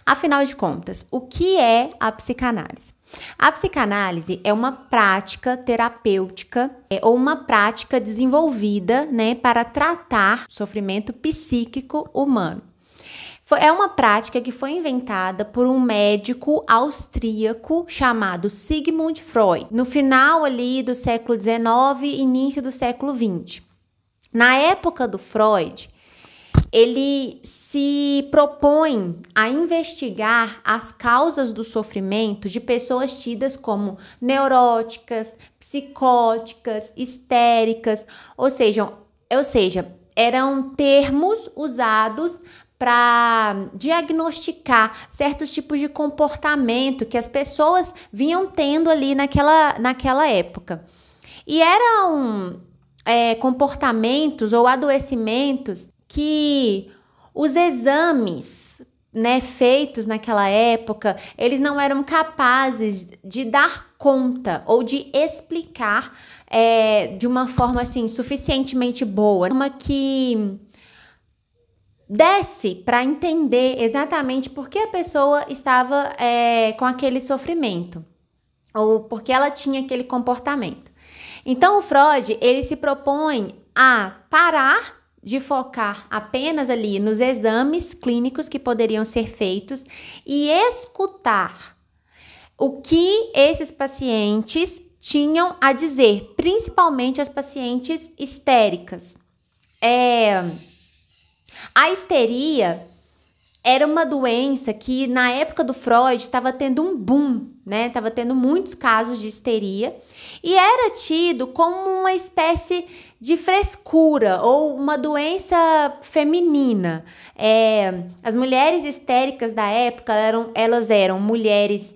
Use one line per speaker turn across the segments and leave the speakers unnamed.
Afinal de contas, o que é a psicanálise? A psicanálise é uma prática terapêutica ou uma prática desenvolvida, né, para tratar o sofrimento psíquico humano. É uma prática que foi inventada por um médico austríaco chamado Sigmund Freud, no final ali do século XIX e início do século XX. Na época do Freud, ele se propõe a investigar as causas do sofrimento de pessoas tidas como neuróticas, psicóticas, histéricas, ou seja, eram termos usados para diagnosticar certos tipos de comportamento que as pessoas vinham tendo ali naquela época. E eram comportamentos ou adoecimentos que os exames, né, feitos naquela época, eles não eram capazes de dar conta ou de explicar de uma forma assim suficientemente boa, uma que desse para entender exatamente por que a pessoa estava com aquele sofrimento ou por que ela tinha aquele comportamento. Então o Freud, ele se propõe a parar de focar apenas ali nos exames clínicos que poderiam ser feitos e escutar o que esses pacientes tinham a dizer, principalmente as pacientes histéricas. A histeria era uma doença que na época do Freud estava tendo um boom, né? Estava tendo muitos casos de histeria e era tido como uma espécie de frescura ou uma doença feminina. As mulheres histéricas da época elas eram mulheres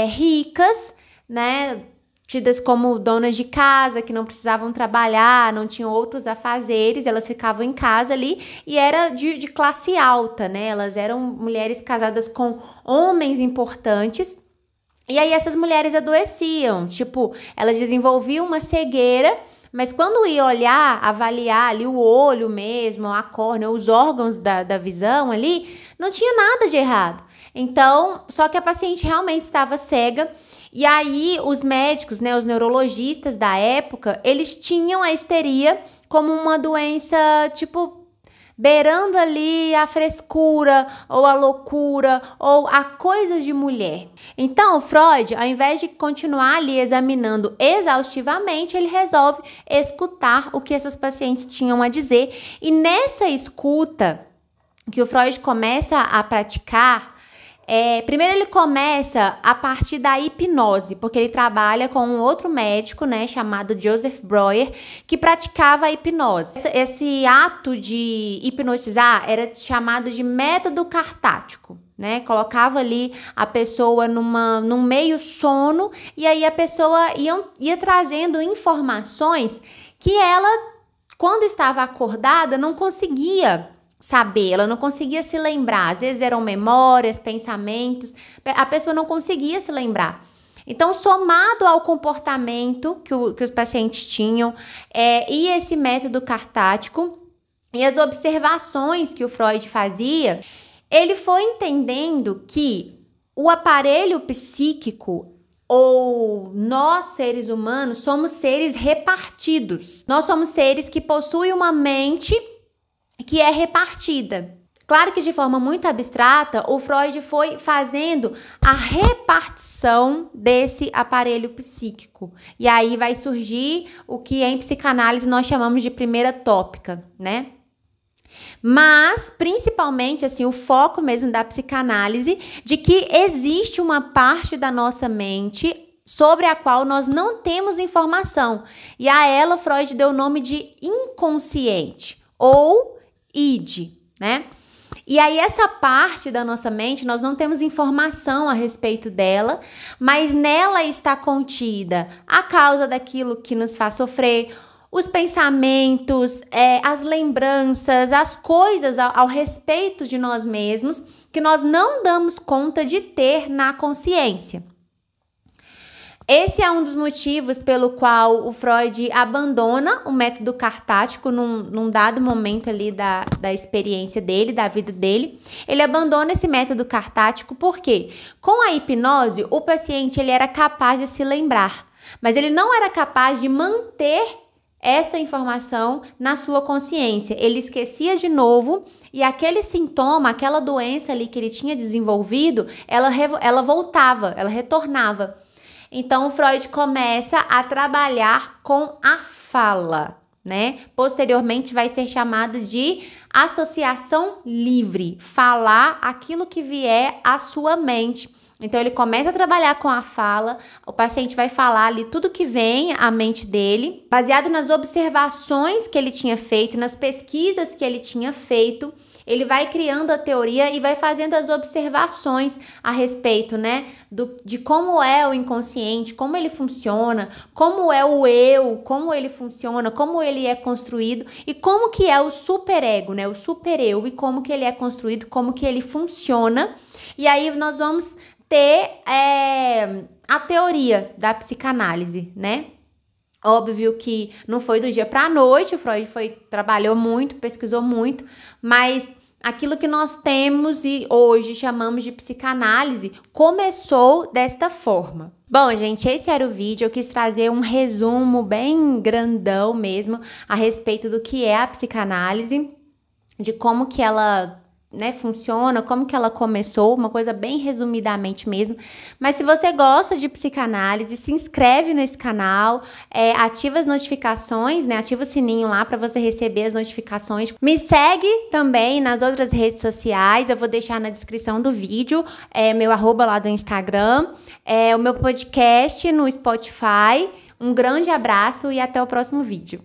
ricas, né? Tidas como donas de casa, que não precisavam trabalhar, não tinham outros afazeres, elas ficavam em casa ali e era de classe alta, né? Elas eram mulheres casadas com homens importantes. E aí essas mulheres adoeciam, tipo, elas desenvolviam uma cegueira, mas quando ia olhar, avaliar ali o olho mesmo, a córnea, os órgãos da visão ali, não tinha nada de errado. Então, só que a paciente realmente estava cega. E aí os médicos, né, os neurologistas da época, eles tinham a histeria como uma doença, tipo, beirando ali a frescura, ou a loucura, ou a coisa de mulher. Então, o Freud, ao invés de continuar ali examinando exaustivamente, ele resolve escutar o que essas pacientes tinham a dizer. E nessa escuta que o Freud começa a praticar, primeiro ele começa a partir da hipnose, porque ele trabalha com um outro médico, né, chamado Joseph Breuer, que praticava a hipnose. Esse ato de hipnotizar era chamado de método cartático, né? Colocava ali a pessoa num meio sono e aí a pessoa ia trazendo informações que ela, quando estava acordada, não conseguia saber, ela não conseguia se lembrar. Às vezes eram memórias, pensamentos, a pessoa não conseguia se lembrar. Então, somado ao comportamento que os pacientes tinham, e esse método cartático, e as observações que o Freud fazia, ele foi entendendo que o aparelho psíquico, ou nós, seres humanos, somos seres repartidos. Nós somos seres que possuem uma mente que é repartida. Claro que de forma muito abstrata, o Freud foi fazendo a repartição desse aparelho psíquico. E aí vai surgir o que em psicanálise nós chamamos de primeira tópica, né? Mas, principalmente, assim, o foco mesmo da psicanálise de que existe uma parte da nossa mente sobre a qual nós não temos informação. E a ela Freud deu o nome de inconsciente ou id, né? E aí essa parte da nossa mente, nós não temos informação a respeito dela, mas nela está contida a causa daquilo que nos faz sofrer, os pensamentos, as lembranças, as coisas ao respeito de nós mesmos que nós não damos conta de ter na consciência. Esse é um dos motivos pelo qual o Freud abandona o método cartático num dado momento ali da experiência dele, da vida dele. Ele abandona esse método cartático porque, com a hipnose, o paciente ele era capaz de se lembrar, mas ele não era capaz de manter essa informação na sua consciência. Ele esquecia de novo e aquele sintoma, aquela doença ali que ele tinha desenvolvido, ela voltava, ela retornava. Então, o Freud começa a trabalhar com a fala, né? Posteriormente, vai ser chamado de associação livre, falar aquilo que vier à sua mente. Então, ele começa a trabalhar com a fala, o paciente vai falar ali tudo que vem à mente dele, baseado nas observações que ele tinha feito, nas pesquisas que ele tinha feito. Ele vai criando a teoria e vai fazendo as observações a respeito, né, de como é o inconsciente, como ele funciona, como é o eu, como ele funciona, como ele é construído e como que é o superego, né, o supereu e como que ele é construído, como que ele funciona. E aí nós vamos ter a teoria da psicanálise, né? Óbvio que não foi do dia para a noite, o Freud trabalhou muito, pesquisou muito, mas aquilo que nós temos e hoje chamamos de psicanálise começou desta forma. Bom, gente, esse era o vídeo. Eu quis trazer um resumo bem grandão mesmo a respeito do que é a psicanálise, de como que ela, né, funciona, como que ela começou, uma coisa bem resumidamente mesmo. Mas se você gosta de psicanálise, se inscreve nesse canal, ativa as notificações, né, ativa o sininho lá para você receber as notificações. Me segue também nas outras redes sociais, eu vou deixar na descrição do vídeo, meu arroba lá do Instagram, o meu podcast no Spotify. Um grande abraço e até o próximo vídeo.